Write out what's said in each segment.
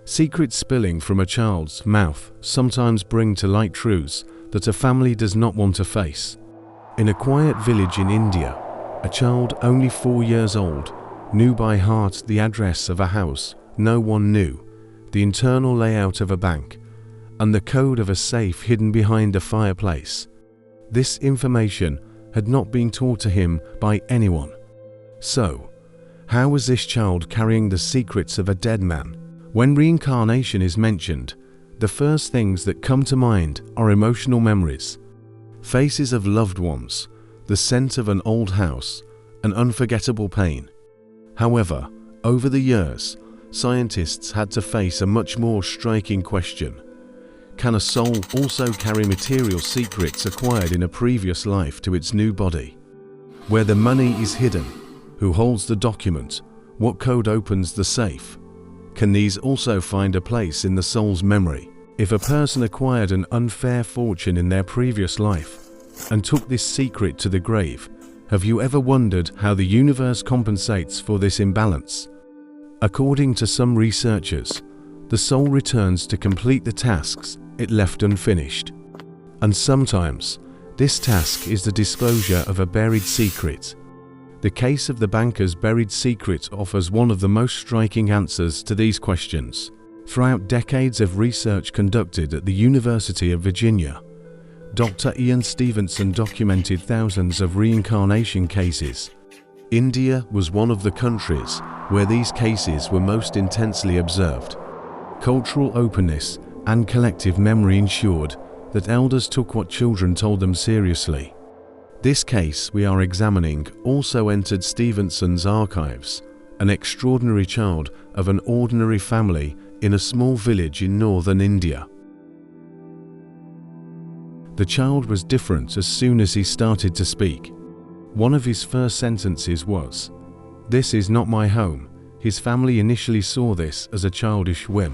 Secrets spilling from a child's mouth sometimes bring to light truths that a family does not want to face. In a quiet village in India, a child only 4 years old knew by heart the address of a house no one knew, the internal layout of a bank, and the code of a safe hidden behind a fireplace. This information had not been taught to him by anyone. So, how was this child carrying the secrets of a dead man? When reincarnation is mentioned, the first things that come to mind are emotional memories, faces of loved ones, the scent of an old house, and unforgettable pain. However, over the years, scientists had to face a much more striking question. Can a soul also carry material secrets acquired in a previous life to its new body? Where the money is hidden, who holds the document, what code opens the safe? Can these also find a place in the soul's memory? If a person acquired an unfair fortune in their previous life and took this secret to the grave, have you ever wondered how the universe compensates for this imbalance? According to some researchers, the soul returns to complete the tasks it left unfinished. And sometimes, this task is the disclosure of a buried secret. The case of the banker's buried secret offers one of the most striking answers to these questions. Throughout decades of research conducted at the University of Virginia, Dr. Stevenson documented thousands of reincarnation cases. India was one of the countries where these cases were most intensely observed. Cultural openness and collective memory ensured that elders took what children told them seriously. This case we are examining also entered Stevenson's archives, an extraordinary child of an ordinary family in a small village in northern India. The child was different as soon as he started to speak. One of his first sentences was, "This is not my home." His family initially saw this as a childish whim.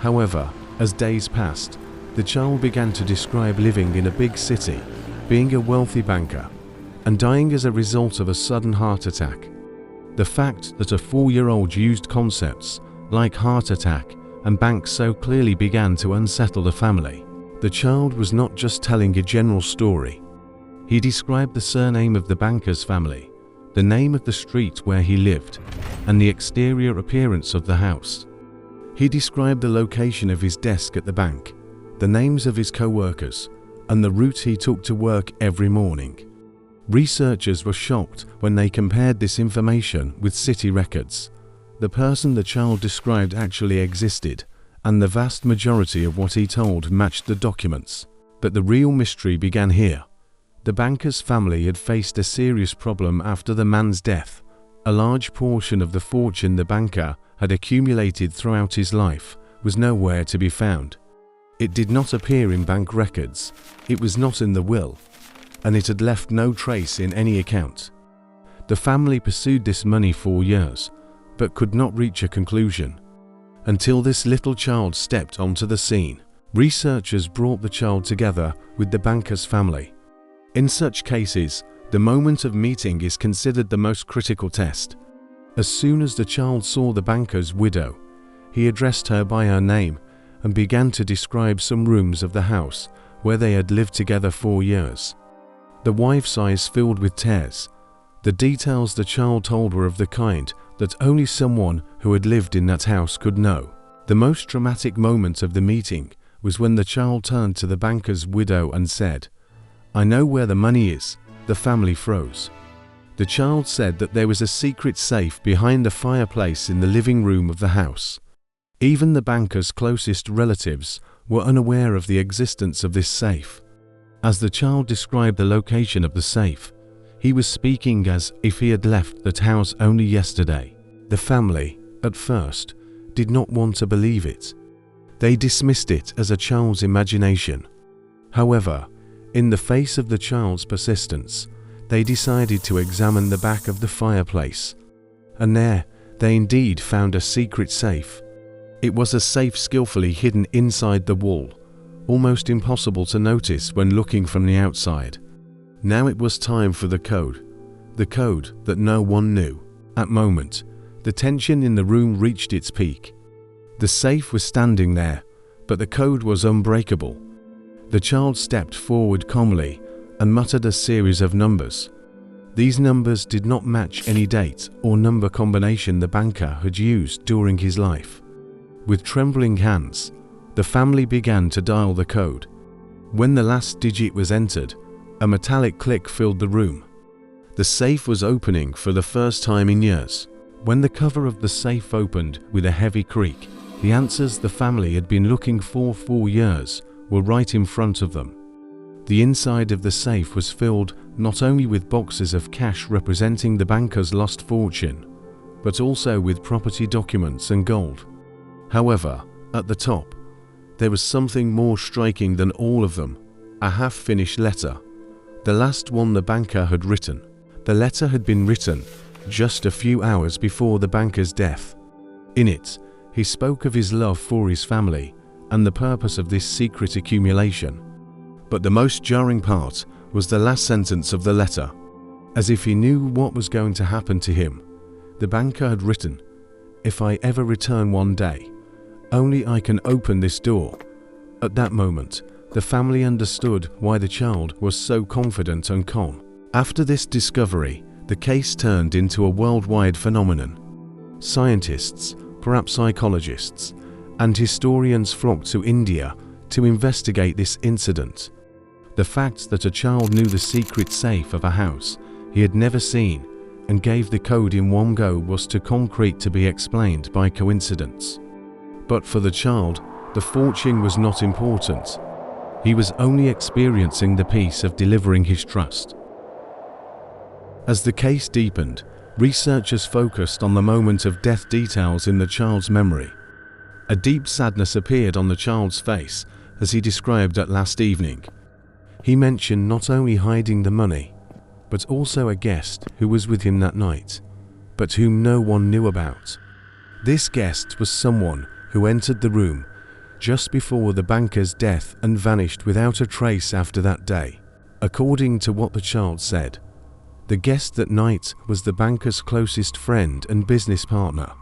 However, as days passed, the child began to describe living in a big city, being a wealthy banker, and dying as a result of a sudden heart attack. The fact that a 4-year-old used concepts like heart attack and bank so clearly began to unsettle the family. The child was not just telling a general story. He described the surname of the banker's family, the name of the street where he lived, and the exterior appearance of the house. He described the location of his desk at the bank, the names of his co-workers, and the route he took to work every morning. Researchers were shocked when they compared this information with city records. The person the child described actually existed, and the vast majority of what he told matched the documents. But the real mystery began here. The banker's family had faced a serious problem after the man's death. A large portion of the fortune the banker had accumulated throughout his life was nowhere to be found. It did not appear in bank records, it was not in the will, and it had left no trace in any account. The family pursued this money for years, but could not reach a conclusion. Until this little child stepped onto the scene, researchers brought the child together with the banker's family. In such cases, the moment of meeting is considered the most critical test. As soon as the child saw the banker's widow, he addressed her by her name and began to describe some rooms of the house where they had lived together for years. The wife's eyes filled with tears. The details the child told were of the kind that only someone who had lived in that house could know. The most dramatic moment of the meeting was when the child turned to the banker's widow and said, "I know where the money is." The family froze. The child said that there was a secret safe behind the fireplace in the living room of the house. Even the banker's closest relatives were unaware of the existence of this safe. As the child described the location of the safe, he was speaking as if he had left that house only yesterday. The family, at first, did not want to believe it. They dismissed it as a child's imagination. However, in the face of the child's persistence, they decided to examine the back of the fireplace. And there, they indeed found a secret safe. It was a safe skillfully hidden inside the wall, almost impossible to notice when looking from the outside. Now it was time for the code that no one knew. At the moment, the tension in the room reached its peak. The safe was standing there, but the code was unbreakable. The child stepped forward calmly and muttered a series of numbers. These numbers did not match any date or number combination the banker had used during his life. With trembling hands, the family began to dial the code. When the last digit was entered, a metallic click filled the room. The safe was opening for the first time in years. When the cover of the safe opened with a heavy creak, the answers the family had been looking for 4 years were right in front of them. The inside of the safe was filled not only with boxes of cash representing the banker's lost fortune, but also with property documents and gold. However, at the top, there was something more striking than all of them: a half-finished letter. The last one the banker had written. The letter had been written just a few hours before the banker's death. In it, he spoke of his love for his family and the purpose of this secret accumulation. But the most jarring part was the last sentence of the letter. As if he knew what was going to happen to him, the banker had written, "If I ever return one day, only I can open this door." At that moment, the family understood why the child was so confident and calm. After this discovery, the case turned into a worldwide phenomenon. Scientists, perhaps psychologists, and historians flocked to India to investigate this incident. The fact that a child knew the secret safe of a house he had never seen and gave the code in one go was too concrete to be explained by coincidence. But for the child, the fortune was not important. He was only experiencing the peace of delivering his trust. As the case deepened, researchers focused on the moment of death details in the child's memory. A deep sadness appeared on the child's face as he described it last evening. He mentioned not only hiding the money, but also a guest who was with him that night, but whom no one knew about. This guest was someone who entered the room just before the banker's death and vanished without a trace after that day. According to what the child said, the guest that night was the banker's closest friend and business partner.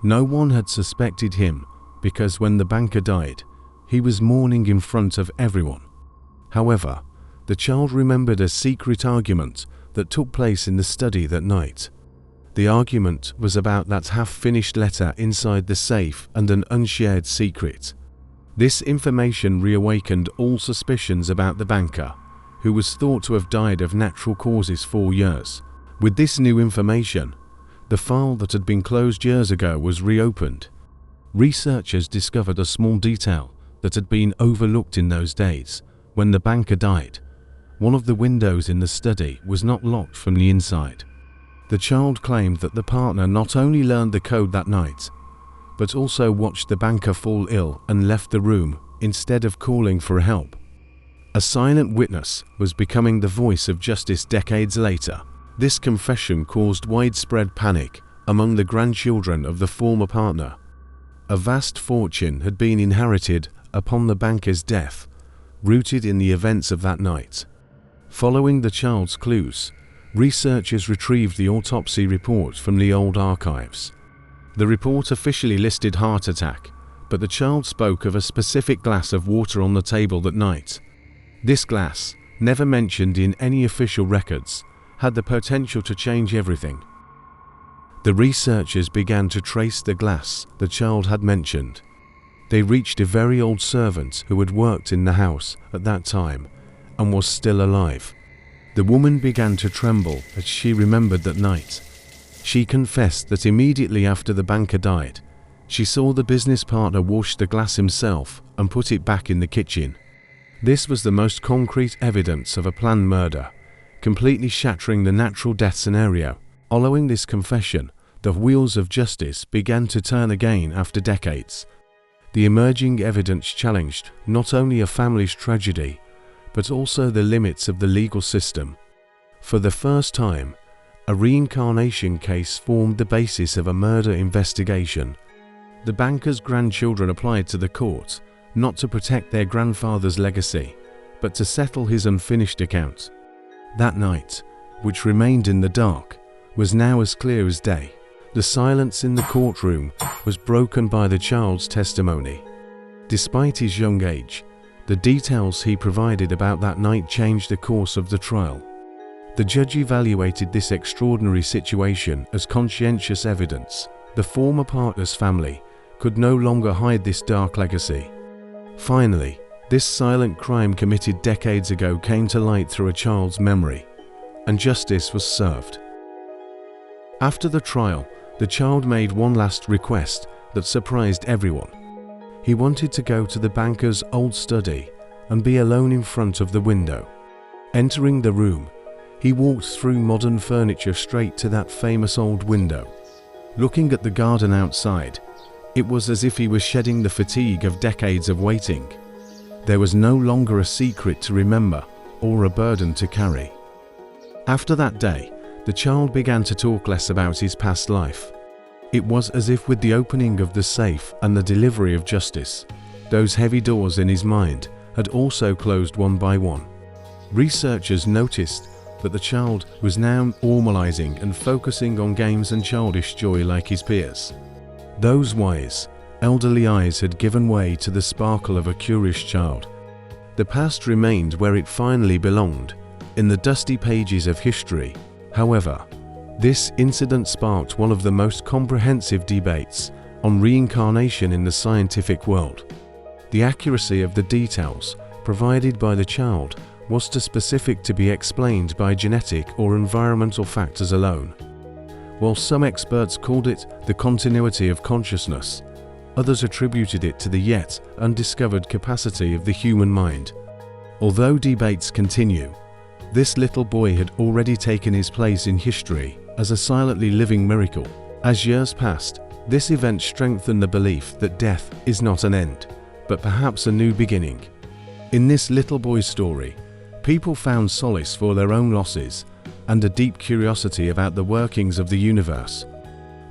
No one had suspected him because when the banker died, he was mourning in front of everyone. However, the child remembered a secret argument that took place in the study that night. The argument was about that half-finished letter inside the safe and an unshared secret. This information reawakened all suspicions about the banker, who was thought to have died of natural causes 4 years. With this new information, the file that had been closed years ago was reopened. Researchers discovered a small detail that had been overlooked in those days. When the banker died, one of the windows in the study was not locked from the inside. The child claimed that the partner not only learned the code that night, but also watched the banker fall ill and left the room instead of calling for help. A silent witness was becoming the voice of justice decades later. This confession caused widespread panic among the grandchildren of the former partner. A vast fortune had been inherited upon the banker's death, rooted in the events of that night. Following the child's clues, researchers retrieved the autopsy report from the old archives. The report officially listed heart attack, but the child spoke of a specific glass of water on the table that night. This glass, never mentioned in any official records, had the potential to change everything. The researchers began to trace the glass the child had mentioned. They reached a very old servant who had worked in the house at that time and was still alive. The woman began to tremble as she remembered that night. She confessed that immediately after the banker died, she saw the business partner wash the glass himself and put it back in the kitchen. This was the most concrete evidence of a planned murder, completely shattering the natural death scenario. Following this confession, the wheels of justice began to turn again after decades. The emerging evidence challenged not only a family's tragedy, but also the limits of the legal system. For the first time, a reincarnation case formed the basis of a murder investigation. The banker's grandchildren applied to the court, not to protect their grandfather's legacy, but to settle his unfinished account. That night, which remained in the dark, was now as clear as day. The silence in the courtroom was broken by the child's testimony. Despite his young age, the details he provided about that night changed the course of the trial. The judge evaluated this extraordinary situation as conscientious evidence. The former partner's family could no longer hide this dark legacy. Finally, this silent crime committed decades ago came to light through a child's memory, and justice was served. After the trial, the child made one last request that surprised everyone. He wanted to go to the banker's old study and be alone in front of the window. Entering the room, he walked through modern furniture straight to that famous old window. Looking at the garden outside, it was as if he was shedding the fatigue of decades of waiting. There was no longer a secret to remember or a burden to carry. After that day, the child began to talk less about his past life. It was as if with the opening of the safe and the delivery of justice, those heavy doors in his mind had also closed one by one. Researchers noticed that the child was now normalizing and focusing on games and childish joy like his peers. Those wise, elderly eyes had given way to the sparkle of a curious child. The past remained where it finally belonged, in the dusty pages of history. However, this incident sparked one of the most comprehensive debates on reincarnation in the scientific world. The accuracy of the details provided by the child was too specific to be explained by genetic or environmental factors alone. While some experts called it the continuity of consciousness, others attributed it to the yet undiscovered capacity of the human mind. Although debates continue, this little boy had already taken his place in history as a silently living miracle. As years passed, this event strengthened the belief that death is not an end, but perhaps a new beginning. In this little boy's story, people found solace for their own losses and a deep curiosity about the workings of the universe.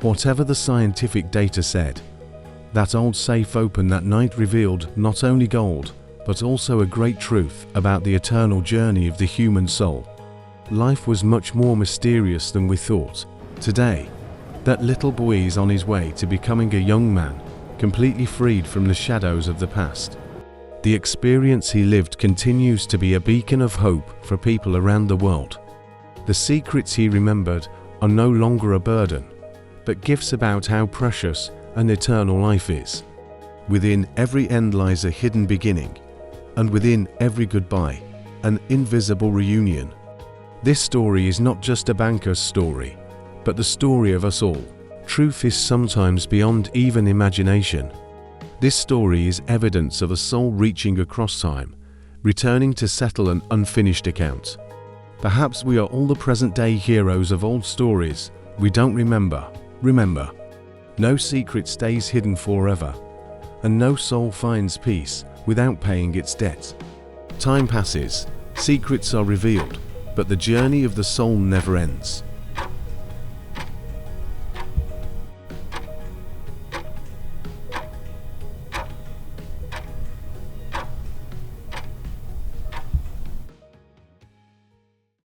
Whatever the scientific data said, that old safe open that night revealed not only gold, but also a great truth about the eternal journey of the human soul. Life was much more mysterious than we thought. Today, that little boy is on his way to becoming a young man, completely freed from the shadows of the past. The experience he lived continues to be a beacon of hope for people around the world. The secrets he remembered are no longer a burden, but gifts about how precious and eternal life is. Within every end lies a hidden beginning, and within every goodbye, an invisible reunion. This story is not just a banker's story, but the story of us all. Truth is sometimes beyond even imagination. This story is evidence of a soul reaching across time, returning to settle an unfinished account. Perhaps we are all the present-day heroes of old stories we don't remember. Remember, no secret stays hidden forever, and no soul finds peace without paying its debt. Time passes, secrets are revealed, but the journey of the soul never ends.